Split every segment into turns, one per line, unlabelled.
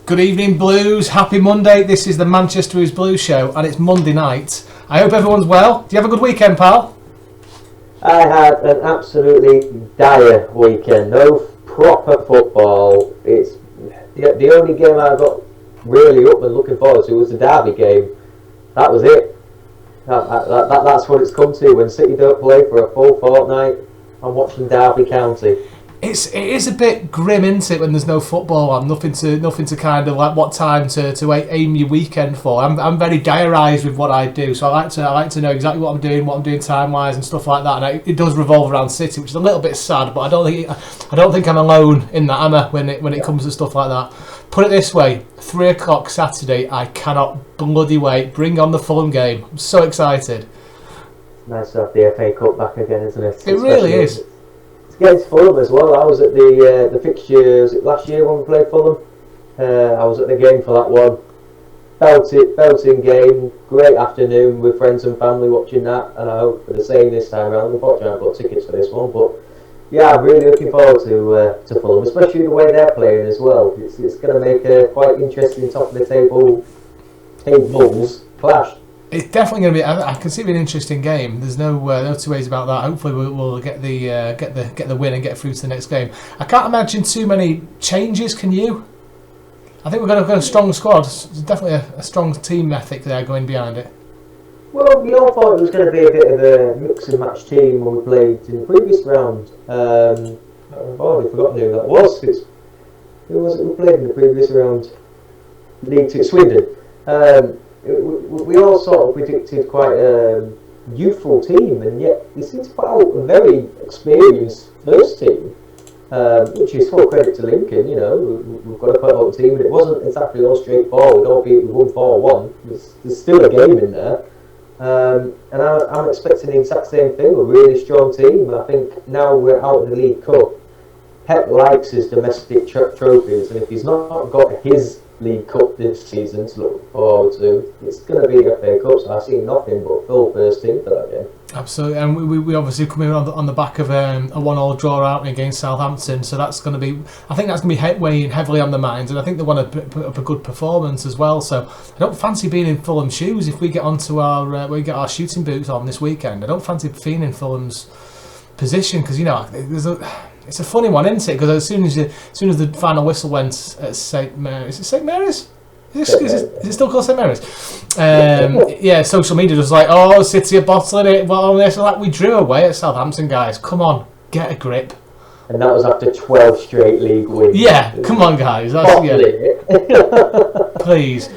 Good evening, Blues. Happy Monday. This is the Manchester is Blues show, and it's Monday night. I hope everyone's well. Do you have a good weekend, pal?
I had an absolutely dire weekend. No proper football. It's the only game I got really up and looking forward to was the Derby game. That was it. That's what it's come to when City don't play for a full fortnight. I'm watching Derby County.
It is a bit grim, isn't it, when there's no football on, nothing to kind of like what time to aim your weekend for. I'm very diarised with what I do, so I like to know exactly what I'm doing time wise and stuff like that. And it does revolve around City, which is a little bit sad, but I don't think I'm alone in that, am I, when it comes to stuff like that. Put it this way: 3 o'clock Saturday, I cannot bloody wait. Bring on the Fulham game! I'm so excited.
Nice to have the FA Cup back again, isn't it?
It really is.
Against Fulham as well. I was at the fixture, was it last year when we played Fulham? I was at the game for that one. Belting game, great afternoon with friends and family watching that, and I hope for the same this time around. Unfortunately, I've got tickets for this one, but yeah, I'm really looking forward to Fulham, especially the way they're playing as well. It's going to make a quite interesting top of the table Bulls clash.
It's definitely going to be. I can see it being an interesting game. There's no two ways about that. Hopefully, we'll get the win and get through to the next game. I can't imagine too many changes. Can you? I think we're going to have a strong squad. There's definitely a strong team ethic there going behind it.
Well, we all thought it was going to be a bit of a mix and match team when we played in the previous round. I've already forgotten who that was. Who was it we played in the previous round? League 2, Swindon. We all sort of predicted quite a youthful team, and yet we seem to put out a very experienced first team, which is full credit to Lincoln. You know, we've got to put out a team, and it wasn't exactly all straightforward, albeit we won 4-1. There's still a game in there, and I'm expecting the exact same thing, a really strong team. I think now we're out of the League Cup, Pep likes his domestic trophies, and if he's not got his League Cup this season to look forward to, it's going to be a FA Cup, so I see nothing but full first team for that game.
Absolutely, and we obviously come in on the back of a 1-1 draw out against Southampton, so that's going to be, I think that's going to be weighing heavily on the minds, and I think they want to put up a good performance as well. So I don't fancy being in Fulham shoes if we get onto we get our shooting boots on this weekend. I don't fancy being in Fulham's position, because you know it's a funny one, isn't it? Because as soon as the final whistle went at St Mary's, is it St Mary's? Is it still called St Mary's? Yeah, social media was like, "Oh, City are bottling it." Well, they're like, we drew away at Southampton, guys. Come on, get a grip.
And that was after 12 straight league wins.
Yeah, come on, guys. Please.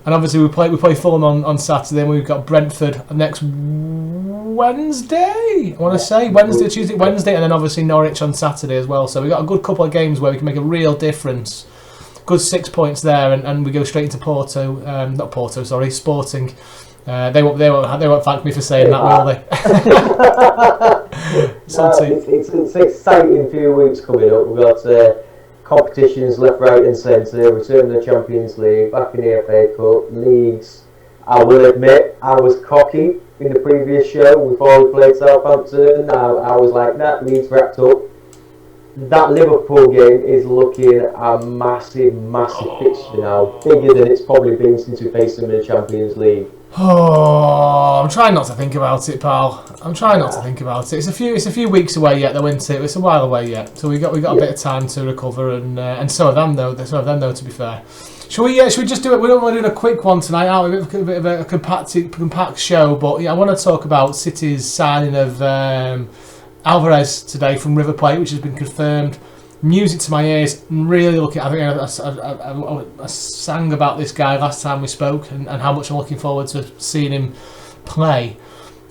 And obviously we play Fulham on Saturday, and we've got Brentford next Wednesday. I want to say Tuesday, Wednesday, and then obviously Norwich on Saturday as well. So we've got a good couple of games where we can make a real difference. Good 6 points there, and we go straight into Sporting. They won't thank me for saying that, will they?
It's an exciting few weeks coming up. We've got competitions left, right and centre, return to the Champions League, back in the FA Cup, leagues. I will admit, I was cocky in the previous show before we played Southampton. I was like, that Leeds wrapped up. That Liverpool game is looking a massive fixture now, bigger than it's probably been since we faced them in the Champions League.
Oh, I'm trying not to think about it, pal. I'm trying not to think about it. It's a few weeks away yet, though, isn't it? It's a while away yet, so we got a bit of time to recover, and so have them though. To be fair, should we just do it? We don't want to do a quick one tonight, are we? A bit of a compact show, but yeah, I want to talk about City's signing of Álvarez today from River Plate, which has been confirmed. Music to my ears. I'm really looking. I think I sang about this guy last time we spoke, and how much I'm looking forward to seeing him play.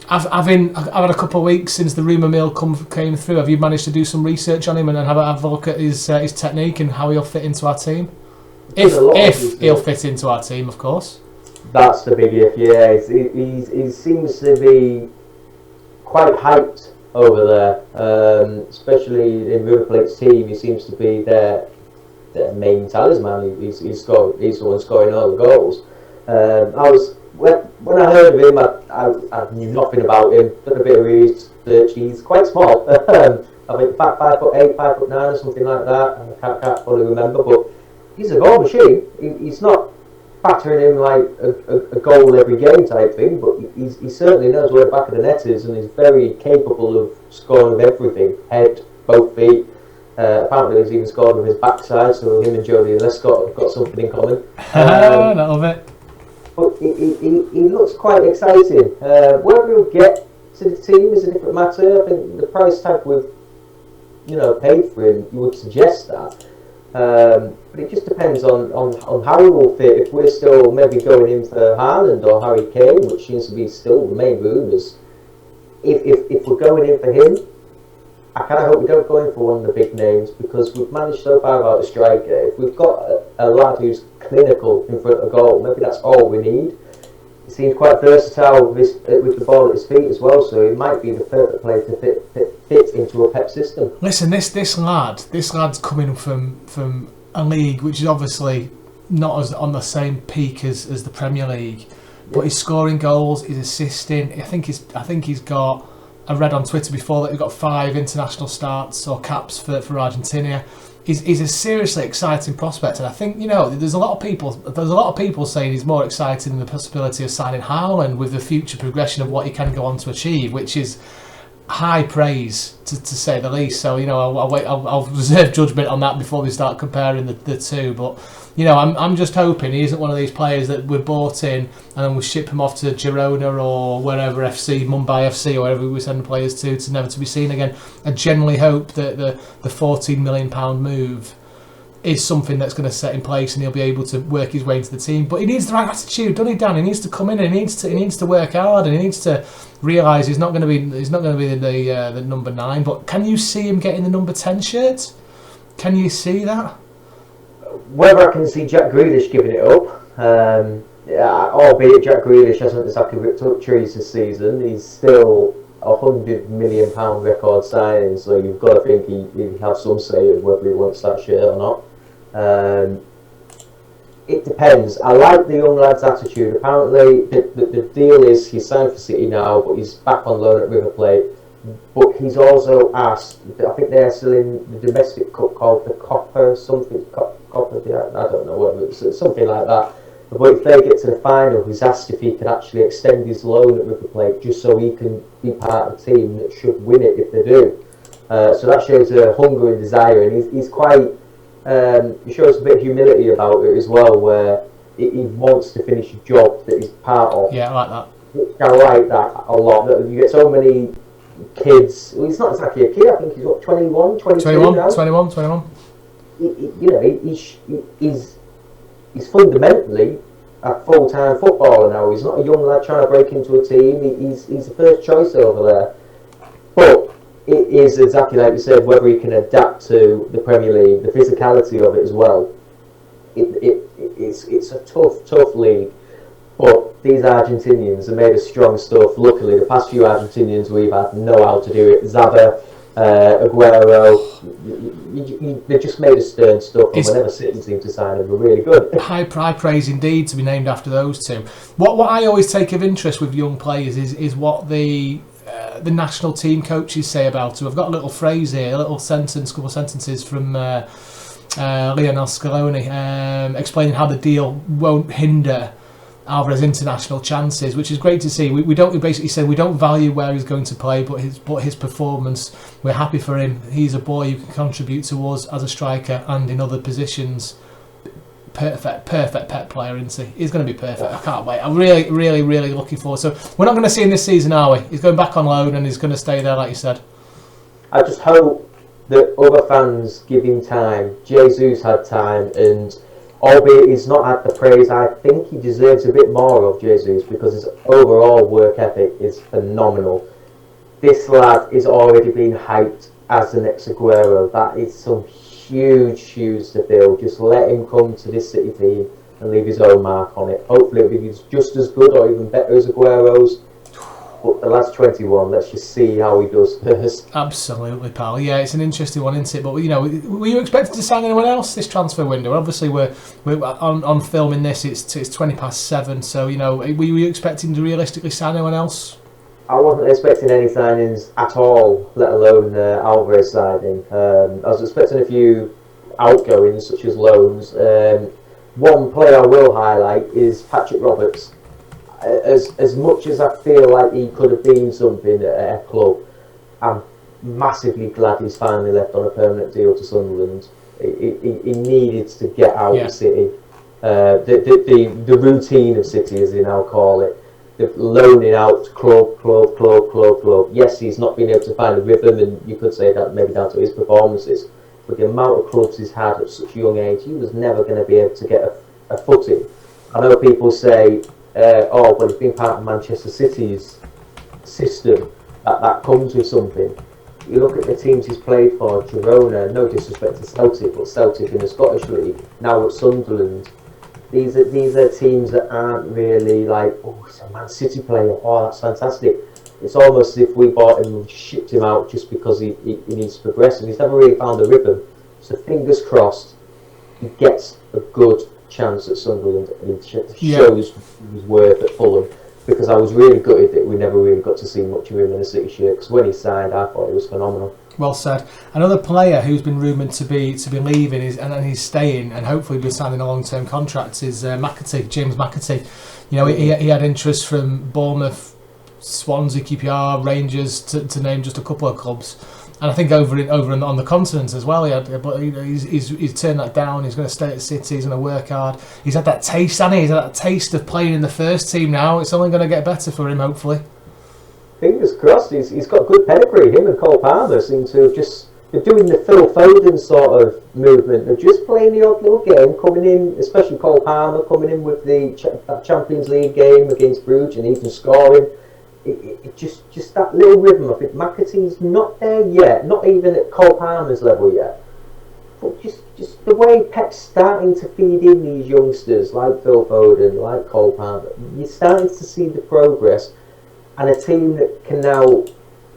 I've had a couple of weeks since the rumour mill came through. Have you managed to do some research on him and have a look at his technique and how he'll fit into our team? If he'll fit into our team, of course.
That's the big if. Yeah, he seems to be quite hyped over there, especially in River Plate's team. He seems to be their main talisman. He's the one scoring all the goals. When I heard of him, I knew nothing about him. Done a bit of research. He's quite small. I think 5'8", 5'9", or something like that. I can't fully remember, but he's a goal machine. He's not battering in like a goal every game type thing, but he certainly knows where the back of the net is, and he's very capable of scoring with everything: head, both feet. Apparently, he's even scored with his backside, so him and Julián have got something in common.
I love it.
But he looks quite exciting. Whether he'll get to the team is a different matter. I think the price tag we've paid for him, you would suggest that. But it just depends on how he will fit. If we're still maybe going in for Haaland or Harry Kane, which seems to be still the main rumours, if we're going in for him, I kind of hope we don't go in for one of the big names, because we've managed so far without a striker. If we've got a lad who's clinical in front of goal, maybe that's all we need. He seems quite versatile with the ball at his feet as well, so he might be the perfect player to fit into a Pep system.
Listen, this lad's coming from a league which is obviously not as on the same peak as the Premier League, but he's scoring goals, he's assisting. I think he's got. I read on Twitter before that he's got 5 international starts or caps for Argentina. He's a seriously exciting prospect, and I think there's a lot of people saying he's more exciting than the possibility of signing Haaland with the future progression of what he can go on to achieve, which is high praise to say the least. So I'll reserve judgment on that before we start comparing the two. But I'm just hoping he isn't one of these players that we're bought in and then we ship him off to Girona or wherever FC, Mumbai FC or wherever we send players to never to be seen again. I generally hope that the £14 million move is something that's going to set in place and he'll be able to work his way into the team. But he needs the right attitude, doesn't he, Dan? He needs to come in and he needs to work hard, and he needs to realise he's not going to be the number 9. But can you see him getting the number 10 shirt? Can you see that?
Whether I can see Jack Grealish giving it up, albeit Jack Grealish hasn't exactly ripped up trees this season, he's still £100 million record signing, so you've got to think he'd have some say of whether he wants that shirt or not. It depends. I like the young lad's attitude. Apparently the deal is he's signed for City now, but he's back on loan at River Plate. But he's also asked, I think they're still in the domestic cup called the Copper something, Copper, I don't know, whatever, it's something like that. But if they get to the final, he's asked if he can actually extend his loan at River Plate just so he can be part of the team that should win it if they do. So that shows a hunger and desire, and he's quite. He shows a bit of humility about it as well, where he wants to finish a job that he's part of.
Yeah, I like that.
I like that a lot. That you get so many kids. Well, he's not exactly a kid. I think he's what, 21, 22 now.
21.
He's fundamentally a full-time footballer now. He's not a young lad trying to break into a team. He's the first choice over there. But it is exactly like you said, whether he can adapt to the Premier League, the physicality of it as well. It's a tough league. But these Argentinians are made of strong stuff. Luckily, the past few Argentinians we've had know how to do it. Zaba, Aguero, they're just made of stern stuff, and whenever City seem to sign them, they're really good.
High praise indeed to be named after those two. What I always take of interest with young players is what the national team coaches say about them. I've got a little phrase here, a little sentence, couple of sentences from Lionel Scaloni explaining how the deal won't hinder Álvarez international chances, which is great to see. We basically said we don't value where he's going to play, but his performance. We're happy for him. He's a boy who can contribute to us as a striker and in other positions. Perfect Pep player, isn't he? He's going to be perfect. I can't wait. I'm really looking forward. So we're not going to see him this season, are we? He's going back on loan and he's going to stay there, like you said.
I just hope that other fans give him time. Jesus had time, and albeit he's not had the praise I think he deserves a bit more of, Jesus, because his overall work ethic is phenomenal. This lad is already being hyped as the next Aguero. That is some huge shoes to fill. Just let him come to this City team and leave his own mark on it. Hopefully it'll be just as good or even better as Aguero's. But the lad's 21. Let's just see how he does first.
Absolutely, pal. Yeah, it's an interesting one, isn't it? But were you expected to sign anyone else this transfer window? Obviously, we're on filming this. It's 7:20. So were you expecting to realistically sign anyone else?
I wasn't expecting any signings at all, let alone Álvarez signing. I was expecting a few outgoings such as loans. One player I will highlight is Patrick Roberts. As much as I feel like he could have been something at a club, I'm massively glad he's finally left on a permanent deal to Sunderland. He needed to get out of City. The routine of City, as they now call it, the loaning out to club. Yes, he's not been able to find a rhythm, and you could say that maybe down to his performances. But the amount of clubs he's had at such a young age, he was never going to be able to get a footing. I know people say, oh, well, he's been part of Manchester City's system. That comes with something. You look at the teams he's played for, Girona, no disrespect to Celtic, but Celtic in the Scottish League, now at Sunderland. These are teams that aren't really like, oh, he's a Man City player, oh, that's fantastic. It's almost as if we bought him and shipped him out just because he needs to progress, and he's never really found a rhythm. So fingers crossed, he gets a good chance at Sunderland and he shows his worth at Fulham. Because I was really gutted that we never really got to see much of him in the City shirt. Because when he signed, I thought it was phenomenal.
Well said. Another player who's been rumoured to be leaving and he's staying and hopefully be signing a long-term contract is McAtee, James McAtee. You know, he had interest from Bournemouth, Swansea, QPR, Rangers, to name just a couple of clubs. And I think over on the continent as well, he's turned that down. He's going to stay at City. He's going to work hard. He's had that taste, hasn't he? He's had that taste of playing in the first team now. It's only going to get better for him, hopefully.
Fingers crossed. He's got good pedigree. Him and Cole Palmer seem to have they're doing the Phil Foden sort of movement. They're just playing the odd little game, coming in, especially Cole Palmer, coming in with that Champions League game against Bruges and even scoring. It just that little rhythm. I think McAtee's not there yet, not even at Cole Palmer's level yet. But just the way Pep's starting to feed in these youngsters like Phil Foden, like Cole Palmer, you're starting to see the progress, and a team that can now.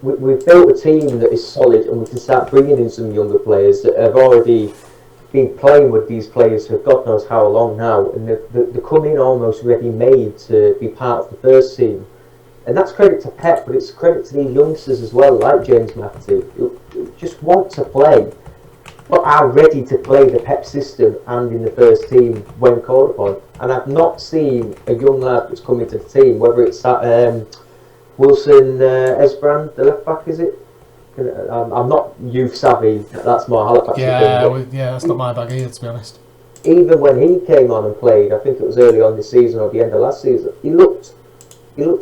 We've built a team that is solid, and we can start bringing in some younger players that have already been playing with these players for God knows how long now, and they're coming almost ready-made to be part of the first team. And that's credit to Pep, but it's credit to these youngsters as well, like James McAtee, who just want to play, but are ready to play the Pep system and in the first team when called upon. And I've not seen a young lad that's come into the team, whether it's Wilson Esbrand, the left back, is it? I'm not youth savvy, that's more Halifax.
Yeah, that's not my bag either, to be honest.
Even when he came on and played, I think it was early on this season or the end of last season, he looked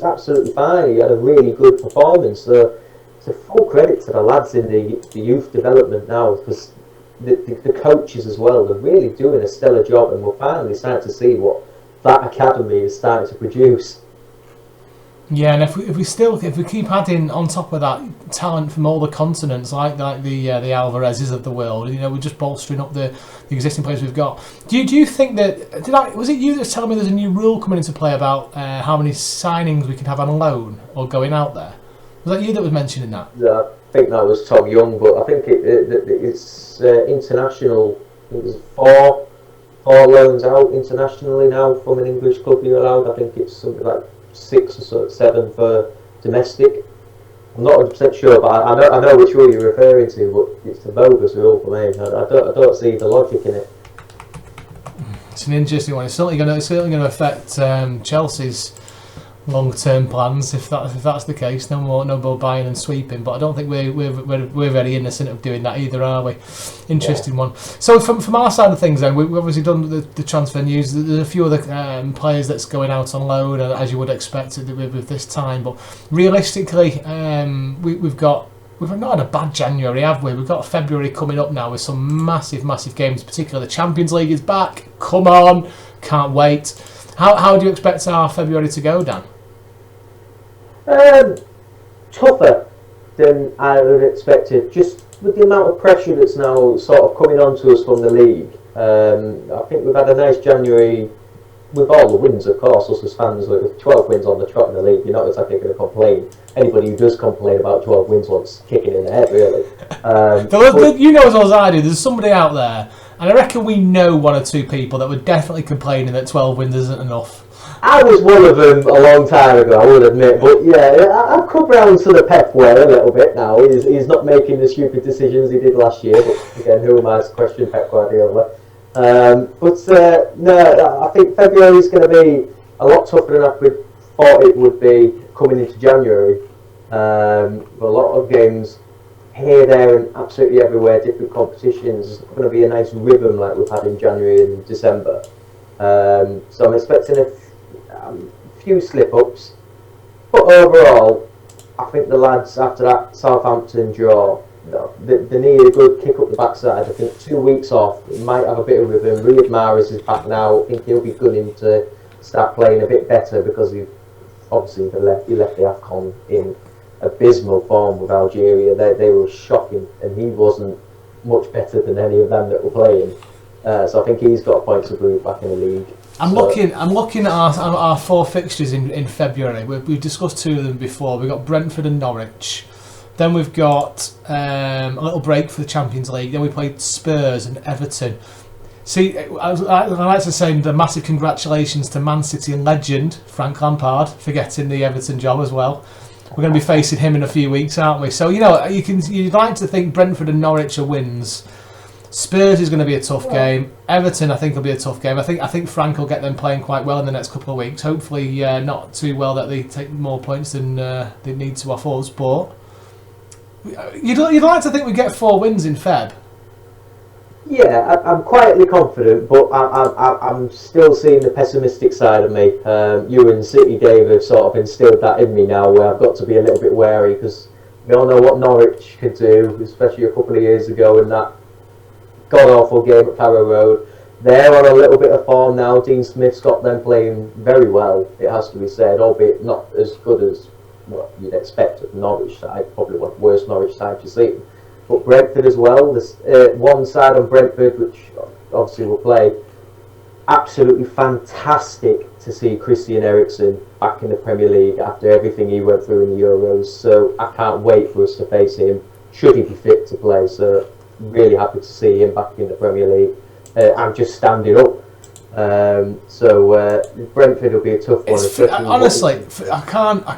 absolutely fine. He had a really good performance. So it's a full credit to the lads in the youth development now, because the coaches as well, they're really doing a stellar job, and we're finally starting to see what that academy is starting to produce.
Yeah, and if we keep adding on top of that talent from all the continents, like the Álvarez's of the world, you know, we're just bolstering up the existing players we've got. Do you think that was it you that was telling me there's a new rule coming into play about how many signings we can have on loan or going out there? Was that you that was mentioning that?
Yeah, I think that was Tom Young, but I think it's international. It was four loans out internationally now from an English club you're allowed. I think it's something like 6 or 7 for domestic. I'm not 100% sure, but I know which rule you're referring to, but it's the bogus rule for me. I don't see the logic in it.
It's an interesting one. It's certainly going to affect Chelsea's long-term plans if that's the case. No more buying and sweeping, but I don't think we're very innocent of doing that either, are we? Interesting one. So from our side of things, then we've obviously done the transfer news. There's a few other players that's going out on loan, as you would expect with this time. But realistically, we've not had a bad January, have we? We've got February coming up now with some massive games. Particularly the Champions League is back. Come on, can't wait. How do you expect our February to go, Dan?
Tougher than I would have expected, just with the amount of pressure that's now sort of coming onto us from the league. I think we've had a nice January with all the wins, of course, us as fans, with 12 wins on the trot in the league. You're not exactly going to complain. Anybody who does complain about 12 wins wants kicking in the head, really.
You know as well as I do, there's somebody out there, and I reckon we know 1 or 2 people that were definitely complaining that 12 wins isn't enough.
I was one of them a long time ago, I would admit. But yeah, I've come round to the Pep way a little bit now. He's not making the stupid decisions he did last year. But again, who am I to question Pep Guardiola? No, I think February is going to be a lot tougher than I thought it would be coming into January. A lot of games here, there, and absolutely everywhere, different competitions. It's going to be a nice rhythm like we've had in January and December. So I'm expecting a few slip-ups, but overall, I think the lads after that Southampton draw, they need a good kick up the backside. I think 2 weeks off, they might have a bit of rhythm. Riyad Mahrez is back now. I think he'll be gunning to start playing a bit better because he left the AFCON in abysmal form with Algeria. They were shocking, and he wasn't much better than any of them that were playing. So I think he's got a point to prove back in the league.
I'm looking at our 4 fixtures in February. We've discussed 2 of them before. We've got Brentford and Norwich. Then we've got a little break for the Champions League. Then we played Spurs and Everton. See, I'd like to say the massive congratulations to Man City legend Frank Lampard for getting the Everton job as well. We're going to be facing him in a few weeks, aren't we? So you'd like to think Brentford and Norwich are wins. Spurs is going to be a tough game. Everton, I think, will be a tough game. I think Frank will get them playing quite well in the next couple of weeks. Hopefully, not too well that they take more points than they need to off us. But you'd like to think we get 4 wins in Feb.
Yeah, I'm quietly confident, but I'm still seeing the pessimistic side of me. You and City, Dave, have sort of instilled that in me now, where I've got to be a little bit wary because we all know what Norwich could do, especially a couple of years ago in that god-awful game at Carrow Road. They're on a little bit of form now. Dean Smith's got them playing very well, it has to be said, albeit not as good as what you'd expect of the Norwich side, probably one of the worst Norwich sides you've seen. But Brentford as well, there's one side on Brentford, which obviously will play. Absolutely fantastic to see Christian Eriksen back in the Premier League after everything he went through in the Euros. So I can't wait for us to face him, should he be fit to play. So really happy to see him back in the Premier League and just standing up. Brentford will be a tough one.
Honestly, I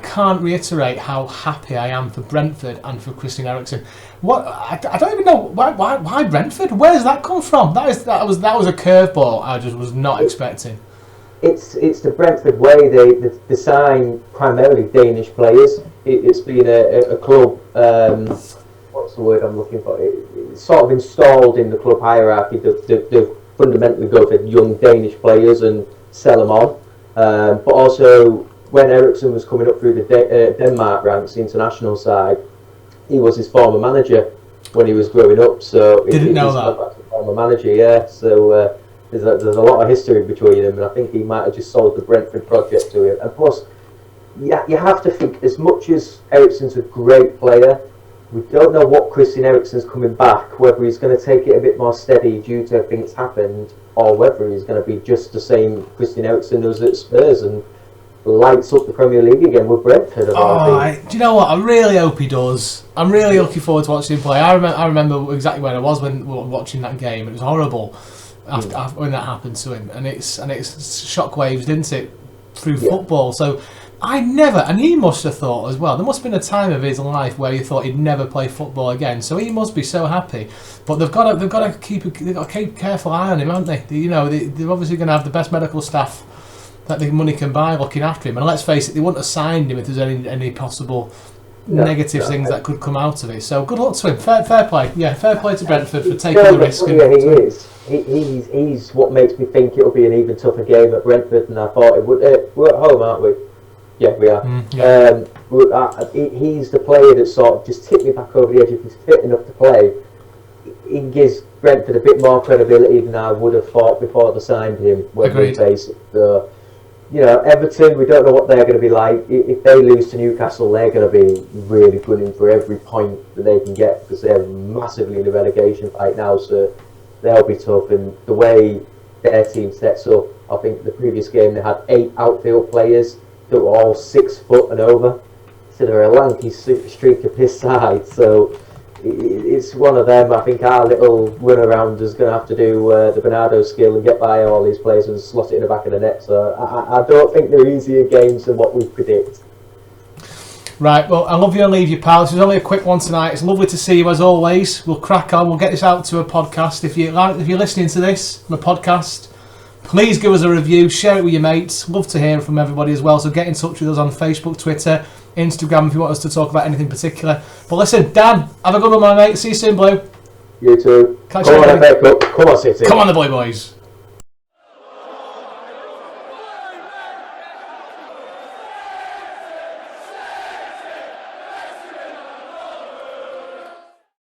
can't reiterate how happy I am for Brentford and for Christian Eriksen. I don't even know why Brentford. Where does that come from? That was a curveball I just was not expecting.
It's the Brentford way. They sign primarily Danish players. It's been a club. What's the word I'm looking for? It's sort of installed in the club hierarchy. They've fundamentally go for young Danish players and sell them on. But also, when Eriksen was coming up through the Denmark ranks, the international side, he was his former manager when he was growing up. So
didn't know that.
Former manager, yeah. So there's a lot of history between them, and I think he might have just sold the Brentford project to him. And plus, you have to think, as much as Eriksen's a great player, we don't know what Christian Eriksen's coming back, whether he's going to take it a bit more steady due to everything that's happened, or whether he's going to be just the same Christian Eriksen who's at Spurs and lights up the Premier League again with Brentford.
Do you know what? I really hope he does. I'm really looking forward to watching him play. I remember exactly where I was when we were watching that game. It was horrible after when that happened to him, and it's shockwaves, didn't it, through football? So I never, and he must have thought as well, there must have been a time of his life where he thought he'd never play football again, so he must be so happy. But they've got to keep a careful eye on him, haven't they? They're obviously going to have the best medical staff that the money can buy looking after him, and let's face it, they wouldn't have signed him if there's any possible negative things that could come out of it. So good luck to him. Fair play. Yeah, fair play to Brentford for taking the risk.
He's what makes me think it'll be an even tougher game at Brentford than I thought it would. We're at home, aren't we? Yeah, we are. He's the player that sort of just tipped me back over the edge. If he's fit enough to play, he gives Brentford a bit more credibility than I would have thought before they signed him. When we face it. So, Everton, we don't know what they're going to be like. If they lose to Newcastle, they're going to be really gunning for every point that they can get because they're massively in the relegation fight now. So they'll be tough. And the way their team sets up, I think the previous game they had 8 outfield players that were all 6 foot and over. So they're a lanky streak of his side. So it's one of them. I think our little run around is going to have to do the Bernardo skill and get by all these players and slot it in the back of the net. So I don't think they're easier games than what we predict.
Right, well, I love you and leave you, pal. This was only a quick one tonight. It's lovely to see you as always. We'll crack on. We'll get this out to a podcast. If you're listening to this on a podcast, please give us a review. Share it with your mates. Love to hear from everybody as well. So get in touch with us on Facebook, Twitter, Instagram if you want us to talk about anything particular. But listen, Dan, have a good one, my mate. See you soon, Blue.
You too.
Catch
Come
you
on,
later.
FA Cup. Come on, City.
Come on, the boys.